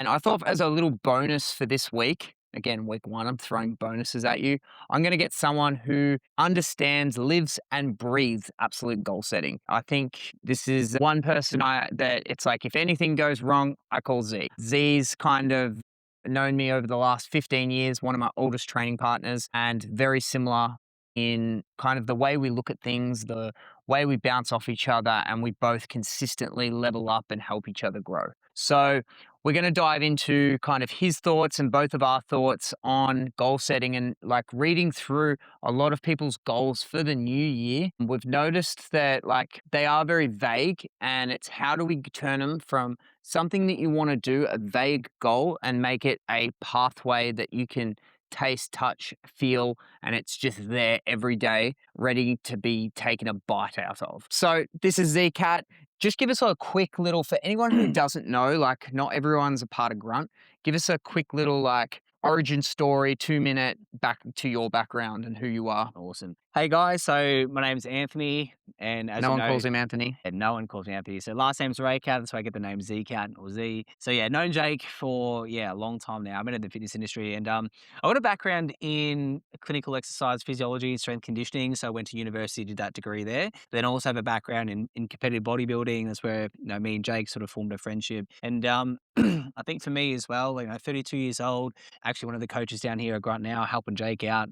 And I thought as a little bonus for this week, again, week one, I'm throwing bonuses at you. I'm going to get someone who understands, lives, and breathes absolute goal setting. I think this is one person that it's like if anything goes wrong, I call Z. Z's kind of known me over the last 15 years, one of my oldest training partners, and very similar in kind of the way we look at things, the way we bounce off each other, and we both consistently level up and help each other grow. So, we're going to dive into kind of his thoughts and both of our thoughts on goal setting and like reading through a lot of people's goals for the new year. We've noticed that like they are very vague, and it's how do we turn them from something that you want to do, a vague goal, and make it a pathway that you can taste, touch, feel, and it's just there every day, ready to be taken a bite out of. So, this is Zkat. Just give us a quick little, for anyone who doesn't know, like not everyone's a part of Grunt, give us a quick little like origin story, 2 minute back to your background and who you are. Awesome. Hey guys, so my name's Anthony, and as No you one know, calls him Anthony. and no one calls me Anthony. So last name's Raycat, that's why I get the name Zcat or Z. So yeah, known Jake for a long time now. I've been in the fitness industry, and I got a background in clinical exercise physiology and strength conditioning. So I went to university, did that degree there. Then I also have a background in competitive bodybuilding. That's where me and Jake sort of formed a friendship. And I think for me as well, 32 years old, actually one of the coaches down here at Grunt now, helping Jake out,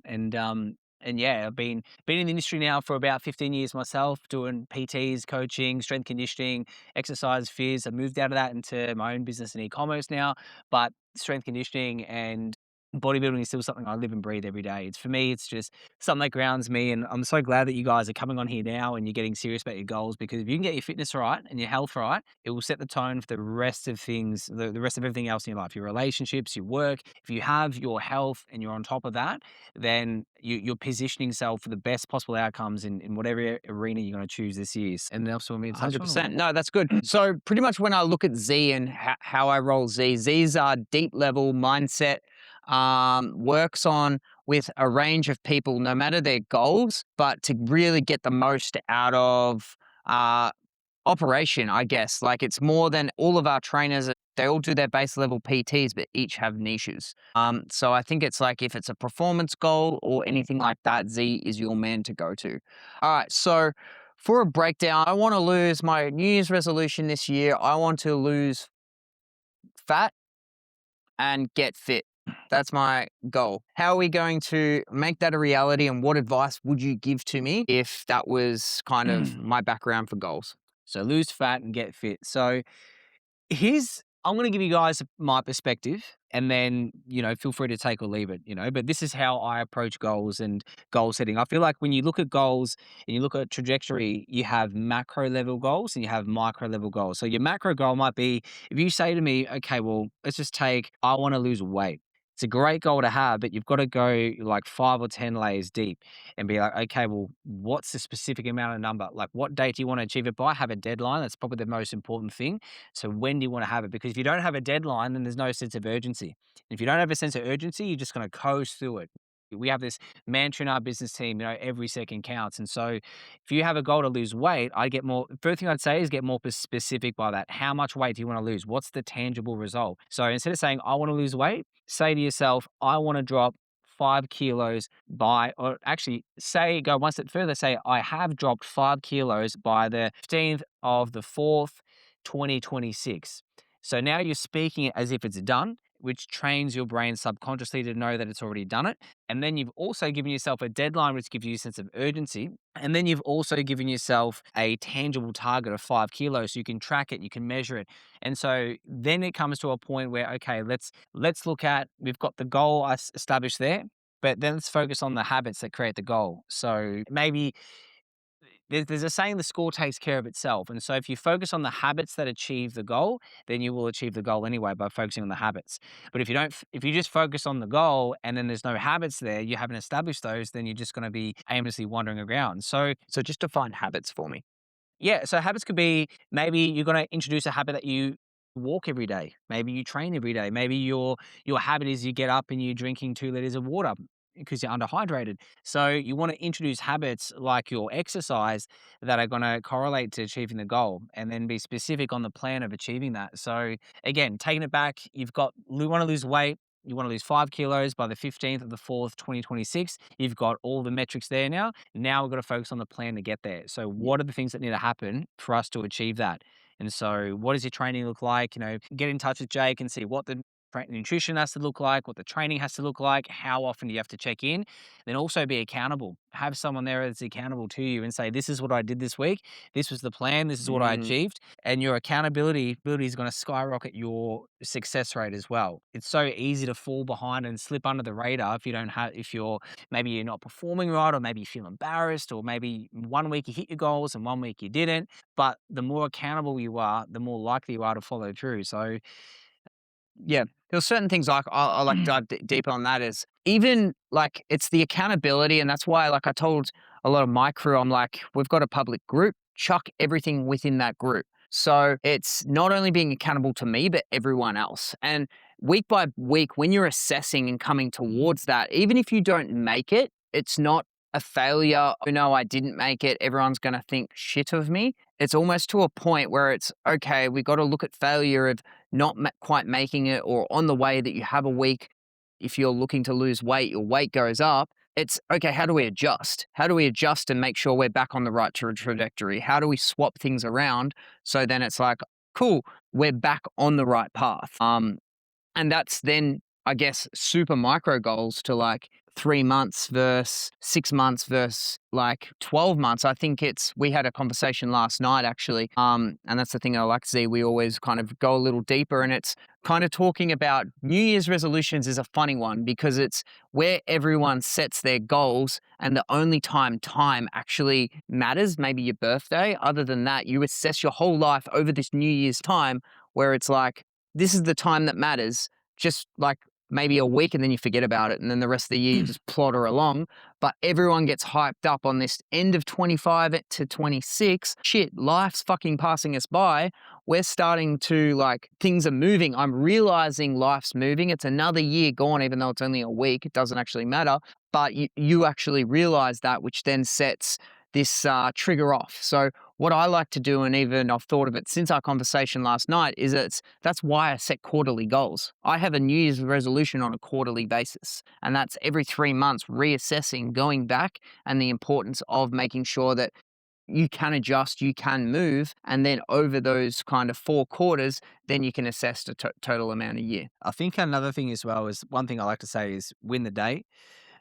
and yeah, I've been in the industry now for about 15 years myself, doing PTs, coaching, strength conditioning, exercise phys. I moved out of that into my own business and e-commerce now, but strength conditioning and bodybuilding is still something I live and breathe every day. It's for me, it's just something that grounds me. And I'm so glad that you guys are coming on here now and you're getting serious about your goals, because if you can get your fitness right and your health right, it will set the tone for the rest of things, the rest of everything else in your life, your relationships, your work. If you have your health and you're on top of that, then you're positioning yourself for the best possible outcomes in whatever arena you're going to choose this year. And else you want me to touch on? Or? 100%. No, that's good. So, pretty much when I look at Z and how I roll Z, Z's are deep level mindset, works on with a range of people, no matter their goals, but to really get the most out of uh, operation, I guess. Like it's more than all of our trainers. They all do their base level PTs, but each have niches. So I think it's like if it's a performance goal or anything like that, Z is your man to go to. All right. So for a breakdown, I want to lose my New Year's resolution this year. I want to lose fat and get fit. That's my goal. How are we going to make that a reality, and what advice would you give to me if that was kind of my background for goals? So lose fat and get fit. So I'm going to give you guys my perspective, and then, feel free to take or leave it, but this is how I approach goals and goal setting. I feel like when you look at goals and you look at trajectory, you have macro level goals and you have micro level goals. So your macro goal might be, if you say to me, okay, well, let's just take, I want to lose weight. It's a great goal to have, but you've got to go like 5 or 10 layers deep and be like, okay, well, what's the specific amount of number? Like, what date do you want to achieve it by? Have a deadline. That's probably the most important thing. So when do you want to have it? Because if you don't have a deadline, then there's no sense of urgency. If you don't have a sense of urgency, you're just going to coast through it. We have this mantra in our business team, every second counts. And so if you have a goal to lose weight, first thing I'd say is get more specific by that. How much weight do you want to lose? What's the tangible result? So instead of saying, I want to lose weight, say to yourself, I want to drop 5 kilos or actually go one step further, say, I have dropped 5 kilos by the 15th of the 4th, 2026. So now you're speaking it as if it's done, which trains your brain subconsciously to know that it's already done it. And then you've also given yourself a deadline, which gives you a sense of urgency. And then you've also given yourself a tangible target of 5 kilos. So you can track it, you can measure it. And so then it comes to a point where, okay, let's look at, we've got the goal established there, but then let's focus on the habits that create the goal. So maybe there's a saying, the score takes care of itself. And so if you focus on the habits that achieve the goal, then you will achieve the goal anyway by focusing on the habits. But if you just focus on the goal and then there's no habits there, you haven't established those, then you're just going to be aimlessly wandering around. So just define habits for me. Yeah, so habits could be, maybe you're going to introduce a habit that you walk every day. Maybe you train every day. Maybe your habit is you get up and you're drinking 2 liters of water because you're underhydrated. So you want to introduce habits like your exercise that are going to correlate to achieving the goal, and then be specific on the plan of achieving that. So again, taking it back, you want to lose weight. You want to lose 5 kilos by the 15th of the 4th, 2026. You've got all the metrics there now. Now we've got to focus on the plan to get there. So, Yeah. what are the things that need to happen for us to achieve that? And so, what does your training look like? Get in touch with Jake and see what the nutrition has to look like, what the training has to look like, how often do you have to check in. Then also be accountable. Have someone there that's accountable to you and say, this is what I did this week. This was the plan. This is what I Mm, achieved. And your accountability ability is going to skyrocket your success rate as well. It's so easy to fall behind and slip under the radar if you're maybe you're not performing right, or maybe you feel embarrassed, or maybe one week you hit your goals and one week you didn't. But the more accountable you are, the more likely you are to follow through. So yeah. There's certain things like I like dive deeper on that is even like it's the accountability. And that's why, like I told a lot of my crew, I'm like, we've got a public group, chuck everything within that group. So it's not only being accountable to me, but everyone else. And week by week, when you're assessing and coming towards that, even if you don't make it, it's not a failure. Oh no, I didn't make it. Everyone's going to think shit of me. It's almost to a point where it's okay, we got to look at failure of not quite making it, or on the way that you have a week. If you're looking to lose weight, your weight goes up. It's okay, how do we adjust? How do we adjust and make sure we're back on the right trajectory? How do we swap things around so then it's like, cool, we're back on the right path? And that's then, I guess, super micro goals to like 3 months versus 6 months versus like 12 months. I think we had a conversation last night actually. And that's the thing I like to see. We always kind of go a little deeper, and it's kind of talking about New Year's resolutions is a funny one because it's where everyone sets their goals, and the only time actually matters, maybe your birthday. Other than that, you assess your whole life over this New Year's time where it's like, this is the time that matters, just like maybe a week, and then you forget about it. And then the rest of the year, you just plotter along. But everyone gets hyped up on this end of 25 to 26. Shit, life's fucking passing us by. We're starting to like, things are moving. I'm realizing life's moving. It's another year gone, even though it's only a week. It doesn't actually matter. But you actually realize that, which then sets this trigger off. So what I like to do, and even I've thought of it since our conversation last night, is that's why I set quarterly goals. I have a New Year's resolution on a quarterly basis, and that's every 3 months reassessing, going back, and the importance of making sure that you can adjust, you can move, and then over those kind of 4 quarters, then you can assess the total amount a year. I think another thing as well is one thing I like to say is win the day.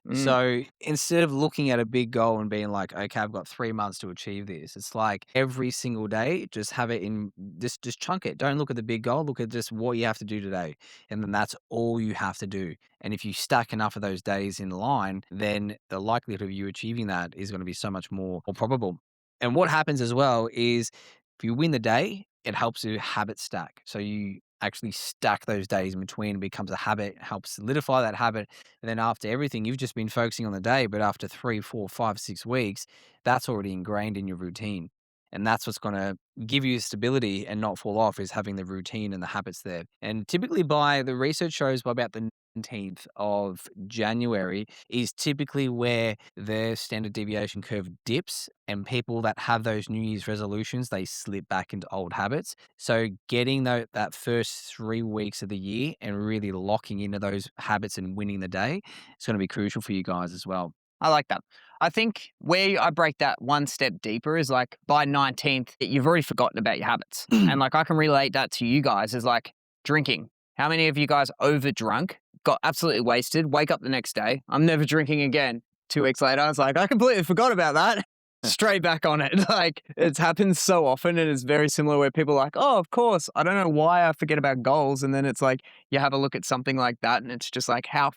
Mm. So instead of looking at a big goal and being like, okay, I've got 3 months to achieve this, it's like every single day, just have it in, just chunk it. Don't look at the big goal. Look at just what you have to do today. And then that's all you have to do. And if you stack enough of those days in line, then the likelihood of you achieving that is going to be so much more probable. And what happens as well is if you win the day, it helps you habit stack. So you actually stack those days in between, it becomes a habit, helps solidify that habit. And then after everything, you've just been focusing on the day, but after 3, 4, 5, 6 weeks, that's already ingrained in your routine. And that's what's going to give you stability and not fall off, is having the routine and the habits there. And typically by the research shows by about the 19th of January is typically where their standard deviation curve dips, and people that have those New Year's resolutions, they slip back into old habits. So getting that first 3 weeks of the year and really locking into those habits and winning the day is going to be crucial for you guys as well. I like that. I think where I break that one step deeper is like by 19th, you've already forgotten about your habits. And like I can relate that to you guys is like drinking. How many of you guys overdrunk, got absolutely wasted, wake up the next day, I'm never drinking again. 2 weeks later, I was like, I completely forgot about that. Straight back on it. Like it's happened so often, and it's very similar where people are like, oh, of course. I don't know why I forget about goals. And then it's like you have a look at something like that, and it's just like how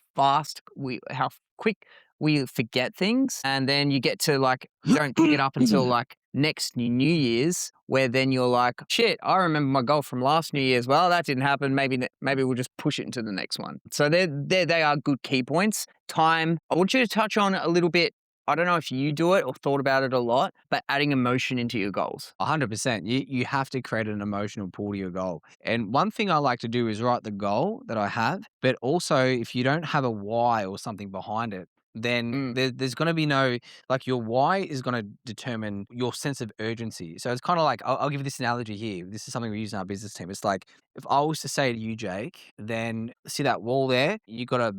quick we forget things. And then you get to like, you don't pick it up until like next New Year's, where then you're like, shit, I remember my goal from last New Year's. Well, that didn't happen. Maybe we'll just push it into the next one. So they are good key points. Time. I want you to touch on a little bit. I don't know if you do it or thought about it a lot, but adding emotion into your goals. 100%. You have to create an emotional pull to your goal. And one thing I like to do is write the goal that I have, but also if you don't have a why or something behind it, then Mm, there's going to be no, like, your why is going to determine your sense of urgency. So it's kind of like, I'll give you this analogy here. This is something we use in our business team. It's like, if I was to say to you, Jake, then see that wall there, you got to,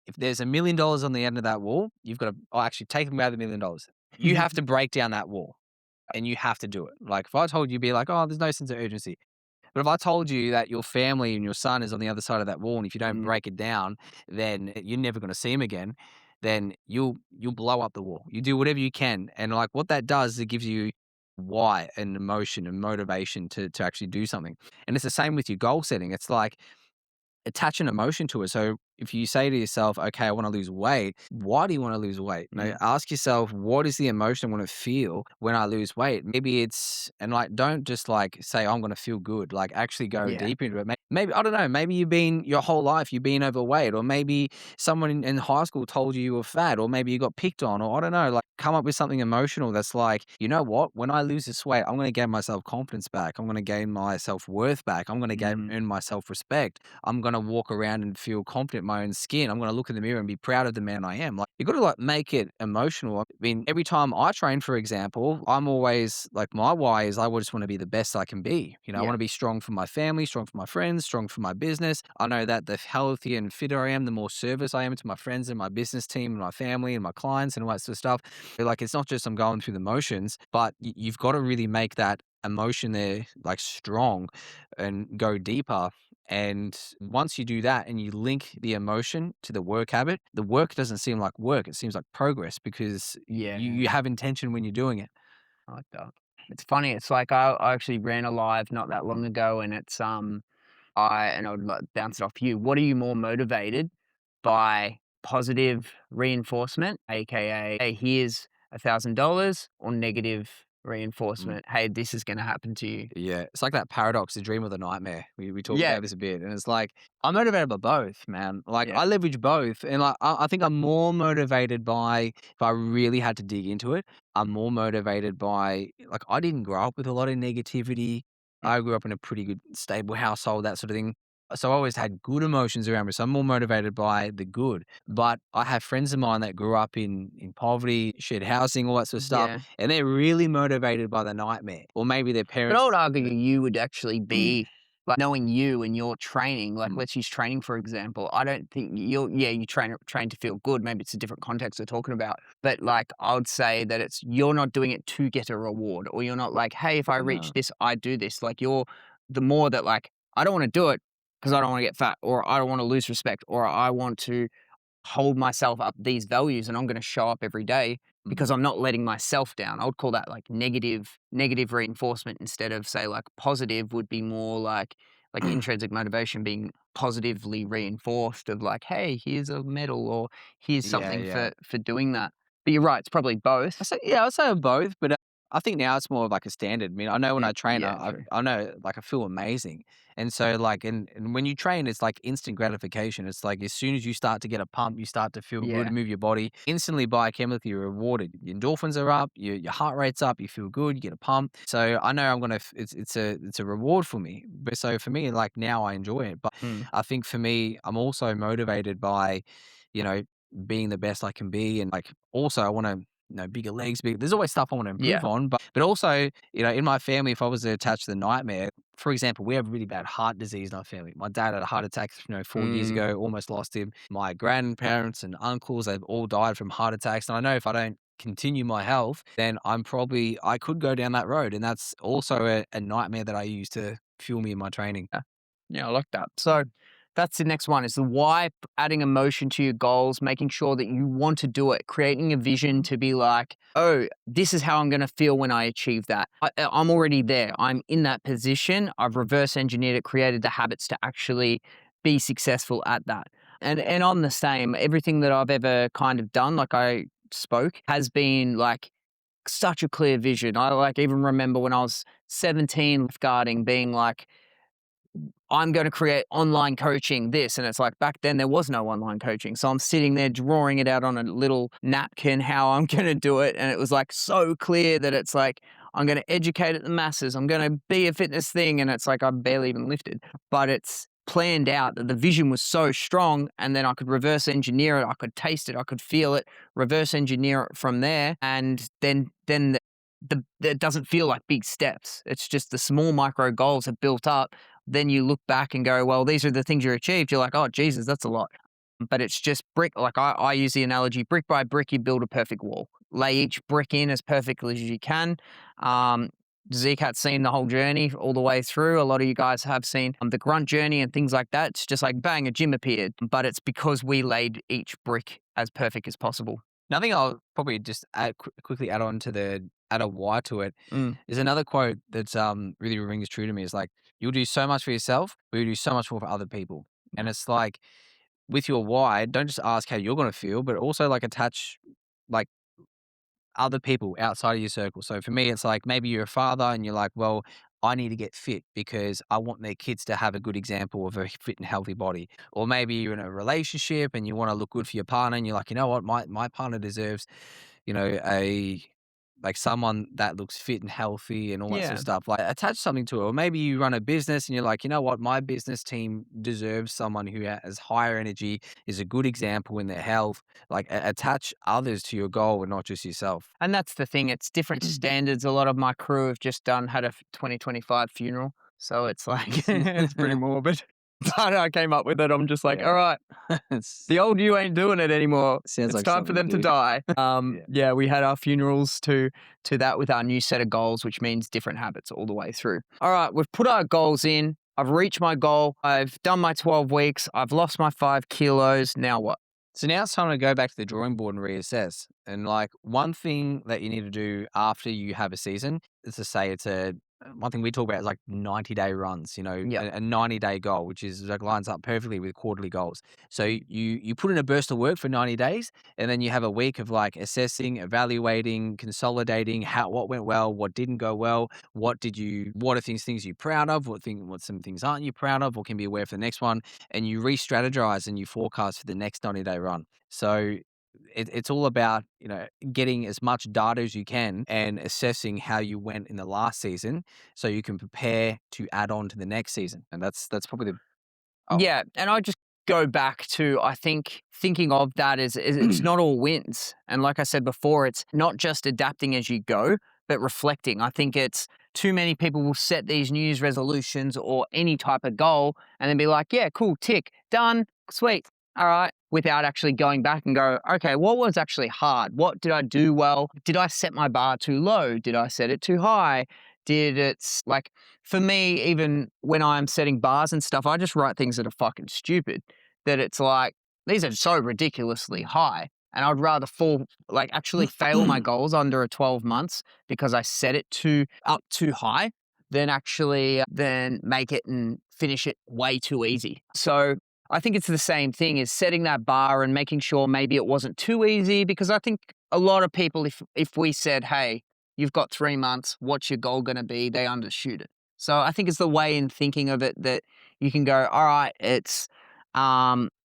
if there's $1 million on the end of that wall, you've got to, oh, actually take them out of $1 million. You have to break down that wall and you have to do it. Like, if I told you, be like, oh, there's no sense of urgency. But if I told you that your family and your son is on the other side of that wall, and if you don't mm, break it down, then you're never going to see him again. Then you'll blow up the wall. You do whatever you can, and like what that does, is it gives you why and emotion and motivation to actually do something. And it's the same with your goal setting. It's like, attach an emotion to it. So if you say to yourself, okay, I want to lose weight, why do you want to lose weight? Now, mm, ask yourself, what is the emotion I want to feel when I lose weight? Maybe it's, and like, don't just like say, I'm going to feel good. Like, actually go yeah, deep into it. Maybe, I don't know, maybe you've been your whole life, you've been overweight, or maybe someone in high school told you were fat, or maybe you got picked on, or I don't know, like, come up with something emotional that's like, you know what, when I lose this weight, I'm going to gain my self confidence back. I'm going to gain my self worth back. I'm going to gain, mm, earn my self respect. I'm gonna walk around and feel confident in my own skin. I'm gonna look in the mirror and be proud of the man I am. Like, you gotta like make it emotional. I mean, every time I train, for example, I'm always like, my why is I just want to be the best I can be. You know, I yeah, want to be strong for my family, strong for my friends, strong for my business. I know that the healthier and fitter I am, the more service I am to my friends and my business team and my family and my clients and all that sort of stuff. Like, it's not just I'm going through the motions, but you've got to really make that emotion there like strong and go deeper. And once you do that and you link the emotion to the work habit, the work doesn't seem like work. It seems like progress because you yeah. have intention when you're doing it. I like that. It's funny. It's like I actually ran a live not that long ago, and it's I would like bounce it off you. What are you more motivated by? Positive reinforcement, aka, hey, here's $1,000, or negative Mm. reinforcement, hey, this is going to happen to you. Yeah, it's like that paradox, the dream or the nightmare. We talk Yeah, about this a bit, and it's like, I'm motivated by both, man. Like, yeah, I leverage both, and like I think I'm more motivated by, if I really had to dig into it, I'm more motivated by, like, I didn't grow up with a lot of negativity. mm, I grew up in a pretty good stable household, that sort of thing. So I always had good emotions around me. So I'm more motivated by the good. But I have friends of mine that grew up in poverty, shared housing, all that sort of stuff, yeah. and they're really motivated by the nightmare. Or maybe their But I would parents. argue you would actually be like knowing you and your training, like let's use training for example. I don't think you'll yeah, you train to feel good. Maybe it's a different context we're talking about. But like I would say that it's you're not doing it to get a reward, or you're not like, hey, if I reach No. this, I do this. Like you're the more that like I don't want to do it because I don't want to get fat, or I don't want to lose respect, or I want to hold myself up these values and I'm going to show up every day Mm. because I'm not letting myself down. I would call that like negative reinforcement instead of say like positive would be more like intrinsic motivation being positively reinforced of like, hey, here's a medal or here's Yeah, something yeah. for doing that. But you're right, it's probably both. I'd say both, but, I think now it's more of like a standard. I mean, I know when Mm, I train, yeah, true. I know, like, I feel amazing, and so, like, and when you train, it's like instant gratification. It's like as soon as you start to get a pump, you start to feel good, Yeah. move your body, instantly biochemically you're rewarded. Your endorphins are up, your heart rate's up, you feel good, you get a pump. So I know I'm gonna f it's a reward for me. But so for me, like, now I enjoy it, but Mm, I think for me, I'm also motivated by, you know, being the best I can be, and, like, also I wanna, bigger legs, big, there's always stuff I want to improve yeah. on, but also, in my family, if I was to attach the nightmare, for example, we have really bad heart disease in our family. My dad had a heart attack, 4 years Mm, ago, almost lost him. My grandparents and uncles, they've all died from heart attacks. And I know if I don't continue my health, then I could go down that road. And that's also a nightmare that I use to fuel me in my training. yeah. Yeah, I like that. So that's the next one is the why, adding emotion to your goals, making sure that you want to do it, creating a vision to be like, oh, this is how I'm going to feel when I achieve that. I'm already there. I'm in that position. I've reverse engineered it, created the habits to actually be successful at that. And I'm the same. Everything that I've ever kind of done, like I spoke, has been like such a clear vision. I like even remember when I was 17 lifeguarding being like, I'm going to create online coaching this. And it's like back then there was no online coaching. So I'm sitting there drawing it out on a little napkin how I'm going to do it. And it was like so clear that it's like, I'm going to educate the masses. I'm going to be a fitness thing. And it's like, I barely even lifted, but it's planned out, that the vision was so strong, and then I could reverse engineer it, I could taste it, I could feel it, reverse engineer it from there, and then it doesn't feel like big steps. It's just the small micro goals have built up. Then you look back and go, well, these are the things you achieved. You're like, oh Jesus, that's a lot. But it's just brick. Like I use the analogy, brick by brick, you build a perfect wall. Lay each brick in as perfectly as you can. Um, Zkat's seen the whole journey all the way through. A lot of you guys have seen the grunt journey and things like that. It's just like bang, a gym appeared. But it's because we laid each brick as perfect as possible. I think I'll probably just quickly add a why to it. Mm. Is another quote that's really rings true to me. Is like, you'll do so much for yourself, but you'll do so much more for other people. And it's like, with your why, don't just ask how you're going to feel, but also like attach like other people outside of your circle. So for me, it's like maybe you're a father and you're like, well, I need to get fit because I want their kids to have a good example of a fit and healthy body. Or maybe you're in a relationship and you want to look good for your partner and you're like, you know what, my partner deserves, a like someone that looks fit and healthy and all that sort of Yeah. stuff. Like attach something to it. Or maybe you run a business and you're like, you know what, my business team deserves someone who has higher energy, is a good example in their health. Like attach others to your goal and not just yourself. And that's the thing. It's different standards. A lot of my crew have just had a 2025 funeral. So it's like, it's pretty morbid. But I came up with it. I'm just like, Yeah. all right, the old you ain't doing it anymore. Sounds It's like time for something them to to do. die. Yeah. Yeah, we had our funerals to that with our new set of goals, which means different habits all the way through. All right, we've put our goals in. I've reached my goal. I've done my 12 weeks. I've lost my 5 kilos. Now what? So now it's time to go back to the drawing board and reassess. And like one thing that you need to do after you have a season is to say it's a one thing we talk about is like 90-day runs, Yep. a 90-day goal, which is like lines up perfectly with quarterly goals. So you put in a burst of work for 90 days and then you have a week of like assessing, evaluating, consolidating what went well, what didn't go well, what are things you're proud of, what some things aren't you proud of, what can be aware for the next one, and you re-strategize and you forecast for the next 90-day run. So it's all about, getting as much data as you can and assessing how you went in the last season so you can prepare to add on to the next season. And that's probably the oh Yeah, and I just go back to, I think thinking of that is it's not all wins. And like I said before, it's not just adapting as you go, but reflecting. I think it's too many people will set these New Year's resolutions or any type of goal and then be like, yeah, cool, tick, done, sweet. All right. Without actually going back and go, okay, what was actually hard? What did I do well? Did I set my bar too low? Did I set it too high? Did it's like, for me, even when I'm setting bars and stuff, I just write things that are fucking stupid. That it's like, these are so ridiculously high. And I'd rather actually fail my goals under a 12 months because I set it too high than than make it and finish it way too easy. So I think it's the same thing as setting that bar and making sure maybe it wasn't too easy, because I think a lot of people, if we said, hey, you've got 3 months, what's your goal going to be? They undershoot it. So I think it's the way in thinking of it that you can go, all right, it's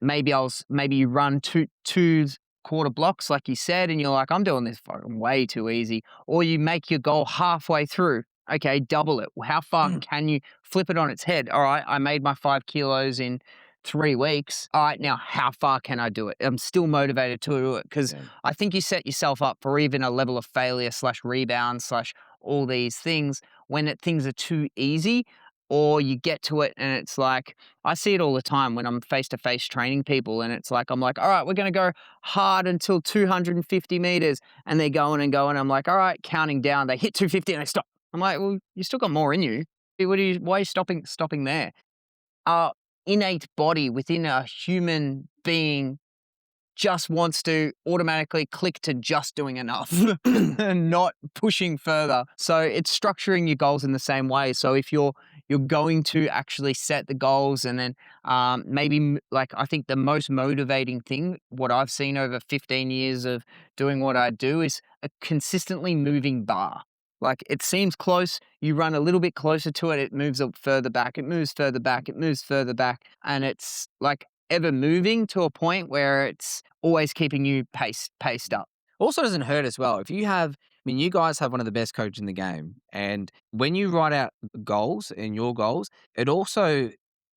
maybe you run two quarter blocks like you said, and you're like, I'm doing this fucking way too easy. Or you make your goal halfway through. Okay, double it. How far can you flip it on its head? All right, I made my 5 kilos in 3 weeks. All right, now how far can I do it? I'm still motivated to do it because yeah. I think you set yourself up for even a level of failure slash rebound slash all these things when things are too easy, or you get to it and it's like, I see it all the time when I'm face to face training people, and it's like, I'm like, all right, we're going to go hard until 250 meters. And they're going and going. I'm like, all right, counting down. They hit 250 and they stop. I'm like, well, you still got more in you. Why are you stopping there? Our innate body within a human being just wants to automatically click to just doing enough and not pushing further. So it's structuring your goals in the same way. So if you're going to actually set the goals, and then like I think the most motivating thing, what I've seen over 15 years of doing what I do, is a consistently moving bar. Like it seems close, you run a little bit closer to it, it moves up further back, it moves further back, it moves further back, and it's like ever moving to a point where it's always keeping you paced up. Also doesn't hurt as well. If you have, I mean, you guys have one of the best coaches in the game. And when you write out goals and your goals, it also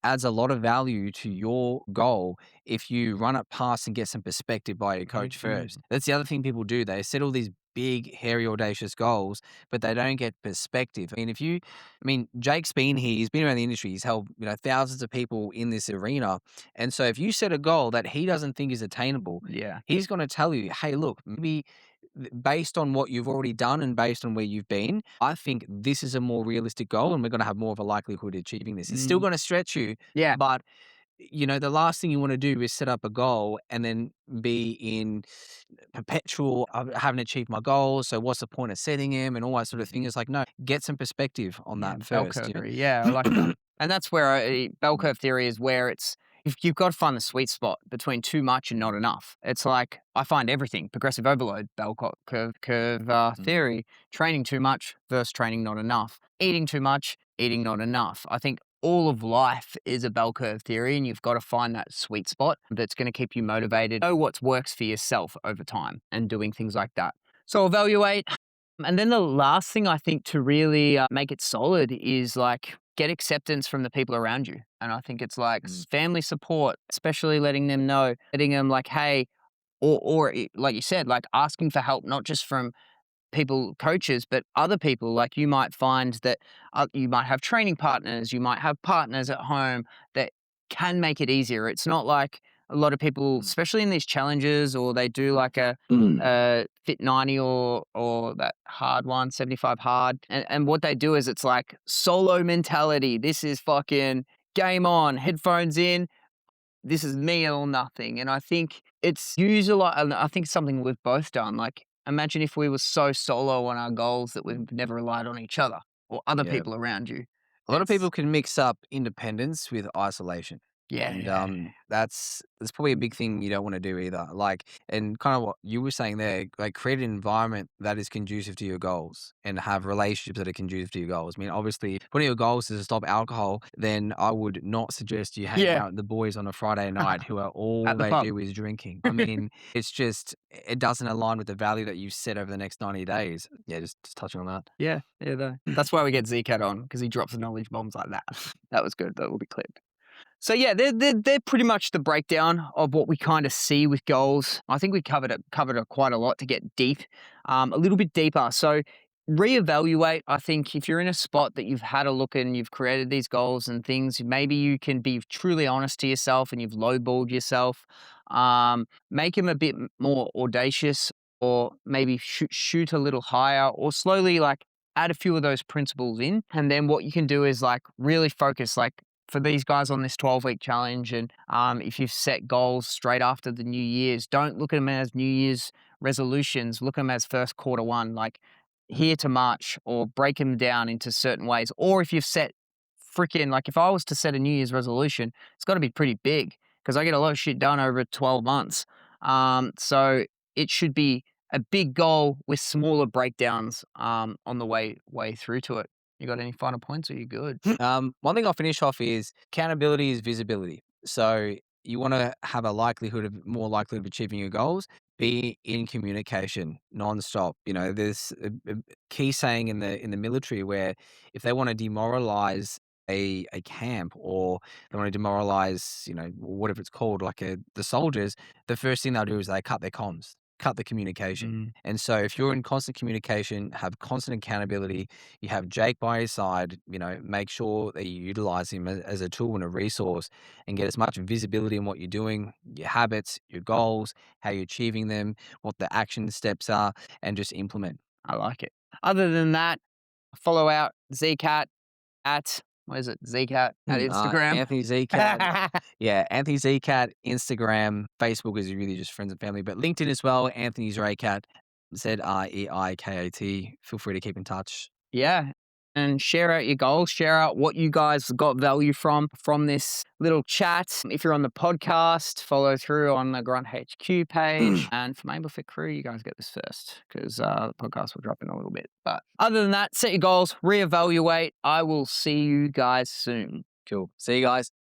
adds a lot of value to your goal if you run it past and get some perspective by your coach first. Mhm. That's the other thing people do. They set all these big, hairy, audacious goals, but they don't get perspective. I mean, Jake's been here, he's been around the industry, he's helped, thousands of people in this arena. And so if you set a goal that he doesn't think is attainable, Yeah. he's going to tell you, hey, look, maybe based on what you've already done and based on where you've been, I think this is a more realistic goal and we're going to have more of a likelihood of achieving this. It's still Mm. going to stretch you, Yeah. but the last thing you want to do is set up a goal and then be in perpetual, I haven't achieved my goals. So what's the point of setting him and all that sort of thing? It's like, no, get some perspective on Yeah, that bell first, curve theory. Yeah, I like that. And that's where bell curve theory is where it's if you've got to find the sweet spot between too much and not enough. It's like I find everything progressive overload, bell curve Mm. theory, training too much versus training not enough, eating too much, eating not enough. I think all of life is a bell curve theory, and you've got to find that sweet spot that's going to keep you motivated. Know what works for yourself over time, and doing things like that. So evaluate. And then the last thing I think to really make it solid is like get acceptance from the people around you. And I think it's like Mm. family support, especially letting them know, letting them like, hey, like you said, like asking for help, not just from people, coaches, but other people. Like you might find that you might have training partners, you might have partners at home that can make it easier. It's not like a lot of people, Mm. especially in these challenges, or they do like a Fit 90 or that hard one, 75 hard. And what they do is it's like solo mentality. This is fucking game on, headphones in, this is me or nothing. And I think it's usually, and I think something we've both done. Like, imagine if we were so solo on our goals that we've never relied on each other or other Yeah. people around you. A lot of It's people can mix up independence with isolation. yeah, And yeah, that's probably a big thing you don't want to do either. Like, and kind of what you were saying there, like create an environment that is conducive to your goals and have relationships that are conducive to your goals. I mean, obviously, if one of your goals is to stop alcohol, then I would not suggest you hang yeah. out with the boys on a Friday night who are all At the they pub. do is drinking. I mean, it's just it doesn't align with the value that you set over the next 90 days. Yeah, just touching on that. Yeah, yeah. That's why we get Zkat on because he drops knowledge bombs like that. That was good. That will be clipped. So yeah, they're pretty much the breakdown of what we kind of see with goals. I think we covered it quite a lot to get deep, a little bit deeper. So reevaluate. I think if you're in a spot that you've had a look and you've created these goals and things, maybe you can be truly honest to yourself and you've lowballed yourself. Make them a bit more audacious, or maybe shoot a little higher, or slowly like add a few of those principles in. And then what you can do is like really focus, like for these guys on this 12-week challenge. And if you've set goals straight after the New Year's, don't look at them as New Year's resolutions. Look at them as first quarter one, like here to March, or break them down into certain ways. Or if you've set freaking, like if I was to set a New Year's resolution, it's got to be pretty big because I get a lot of shit done over 12 months. So it should be a big goal with smaller breakdowns on the way through to it. You got any final points? Or you good? One thing I'll finish off is accountability is visibility. So you want to have a more likelihood of achieving your goals. Be in communication nonstop. There's a key saying in the military where if they want to demoralize a camp, or they want to demoralize, whatever it's called, like the soldiers, the first thing they'll do is they cut their comms, cut the communication. Mm, And so if you're in constant communication, have constant accountability, you have Jake by your side, make sure that you utilize him as a tool and a resource, and get as much visibility in what you're doing, your habits, your goals, how you're achieving them, what the action steps are, and just implement. I like it. Other than that, follow out Zcat at what is it? Zcat at Instagram. Anthony Zcat. Yeah, Anthony Zcat, Instagram, Facebook is really just friends and family, but LinkedIn as well, Anthony Zreikat, Zreikat. Feel free to keep in touch. Yeah. And share out your goals, share out what you guys got value from this little chat. If you're on the podcast, follow through on the Grunt HQ page. And for Maple Fit Crew, you guys get this first because the podcast will drop in a little bit. But other than that, set your goals, reevaluate. I will see you guys soon. Cool. See you guys.